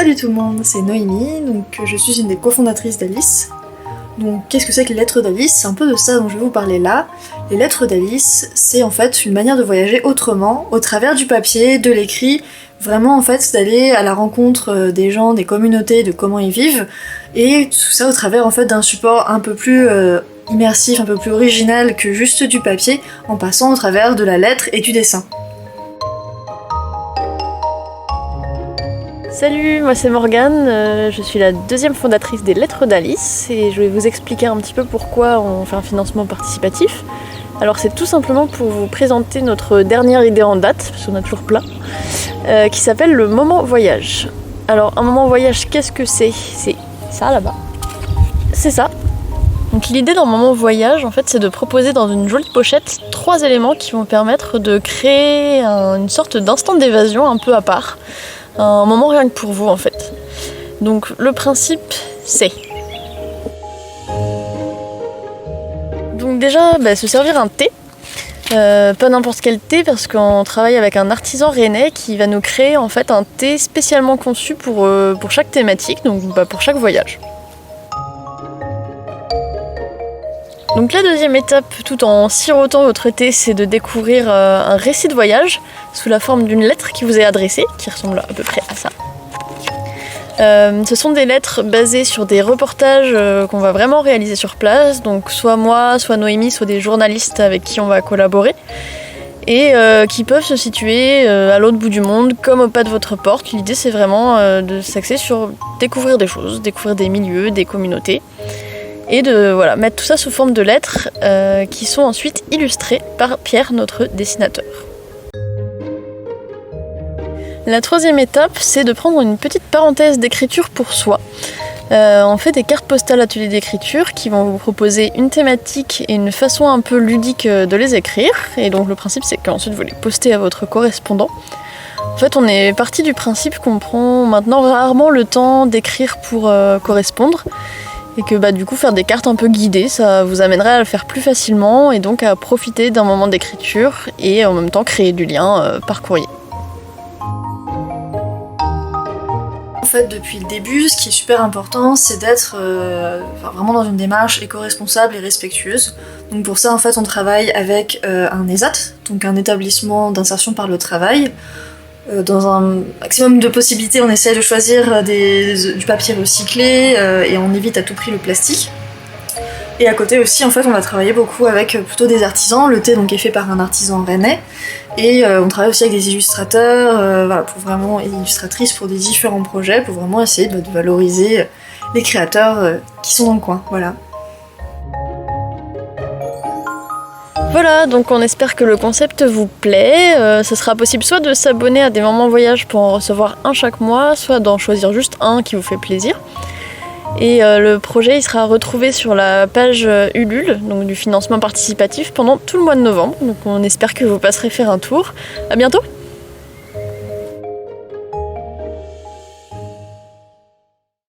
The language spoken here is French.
Salut tout le monde, c'est Noémie, donc je suis une des cofondatrices d'Alice. Donc qu'est-ce que c'est que les lettres d'Alice? C'est un peu de ça dont je vais vous parler là. Les lettres d'Alice, c'est en fait une manière de voyager autrement, au travers du papier, de l'écrit, vraiment en fait d'aller à la rencontre des gens, des communautés, de comment ils vivent, et tout ça au travers en fait d'un support un peu plus immersif, un peu plus original que juste du papier, en passant au travers de la lettre et du dessin. Salut, moi c'est Morgane, je suis la deuxième fondatrice des Lettres d'Alice et je vais vous expliquer un petit peu pourquoi on fait un financement participatif. Alors c'est tout simplement pour vous présenter notre dernière idée en date, parce qu'on a toujours plein, qui s'appelle le moment voyage. Alors un moment voyage, qu'est-ce que c'est? C'est ça là-bas. C'est ça. Donc l'idée d'un moment voyage, en fait, c'est de proposer dans une jolie pochette 3 éléments qui vont permettre de créer une sorte d'instant d'évasion un peu à part. Un moment rien que pour vous en fait. Donc le principe c'est... Donc déjà se servir un thé, pas n'importe quel thé parce qu'on travaille avec un artisan rennais qui va nous créer en fait un thé spécialement conçu pour chaque thématique, donc pour chaque voyage. Donc la deuxième étape, tout en sirotant votre thé, c'est de découvrir un récit de voyage sous la forme d'une lettre qui vous est adressée, qui ressemble à peu près à ça. Ce sont des lettres basées sur des reportages qu'on va vraiment réaliser sur place, donc soit moi, soit Noémie, soit des journalistes avec qui on va collaborer, et qui peuvent se situer à l'autre bout du monde, comme au pas de votre porte. L'idée c'est vraiment de s'axer sur découvrir des choses, découvrir des milieux, des communautés, et de mettre tout ça sous forme de lettres qui sont ensuite illustrées par Pierre, notre dessinateur. La troisième étape, c'est de prendre une petite parenthèse d'écriture pour soi. On fait des cartes postales ateliers d'écriture qui vont vous proposer une thématique et une façon un peu ludique de les écrire. Et donc le principe, c'est qu'ensuite vous les postez à votre correspondant. En fait, on est parti du principe qu'on prend maintenant rarement le temps d'écrire pour correspondre. Et que du coup faire des cartes un peu guidées, ça vous amènerait à le faire plus facilement et donc à profiter d'un moment d'écriture et en même temps créer du lien par courrier. En fait, depuis le début, ce qui est super important, c'est d'être vraiment dans une démarche éco-responsable et respectueuse. Donc pour ça, en fait, on travaille avec un ESAT, donc un établissement d'insertion par le travail. Dans un maximum de possibilités, on essaie de choisir du papier recyclé et on évite à tout prix le plastique. Et à côté aussi, en fait, on va travailler beaucoup avec plutôt des artisans. Le thé donc est fait par un artisan rennais. Et on travaille aussi avec des illustrateurs, pour vraiment, et illustratrices pour des différents projets, pour vraiment essayer de valoriser les créateurs qui sont dans le coin. Voilà, donc on espère que le concept vous plaît. Ce sera possible soit de s'abonner à des moments voyage pour en recevoir un chaque mois, soit d'en choisir juste un qui vous fait plaisir. Et le projet il sera retrouvé sur la page Ulule, donc du financement participatif, pendant tout le mois de novembre. Donc on espère que vous passerez faire un tour. À bientôt!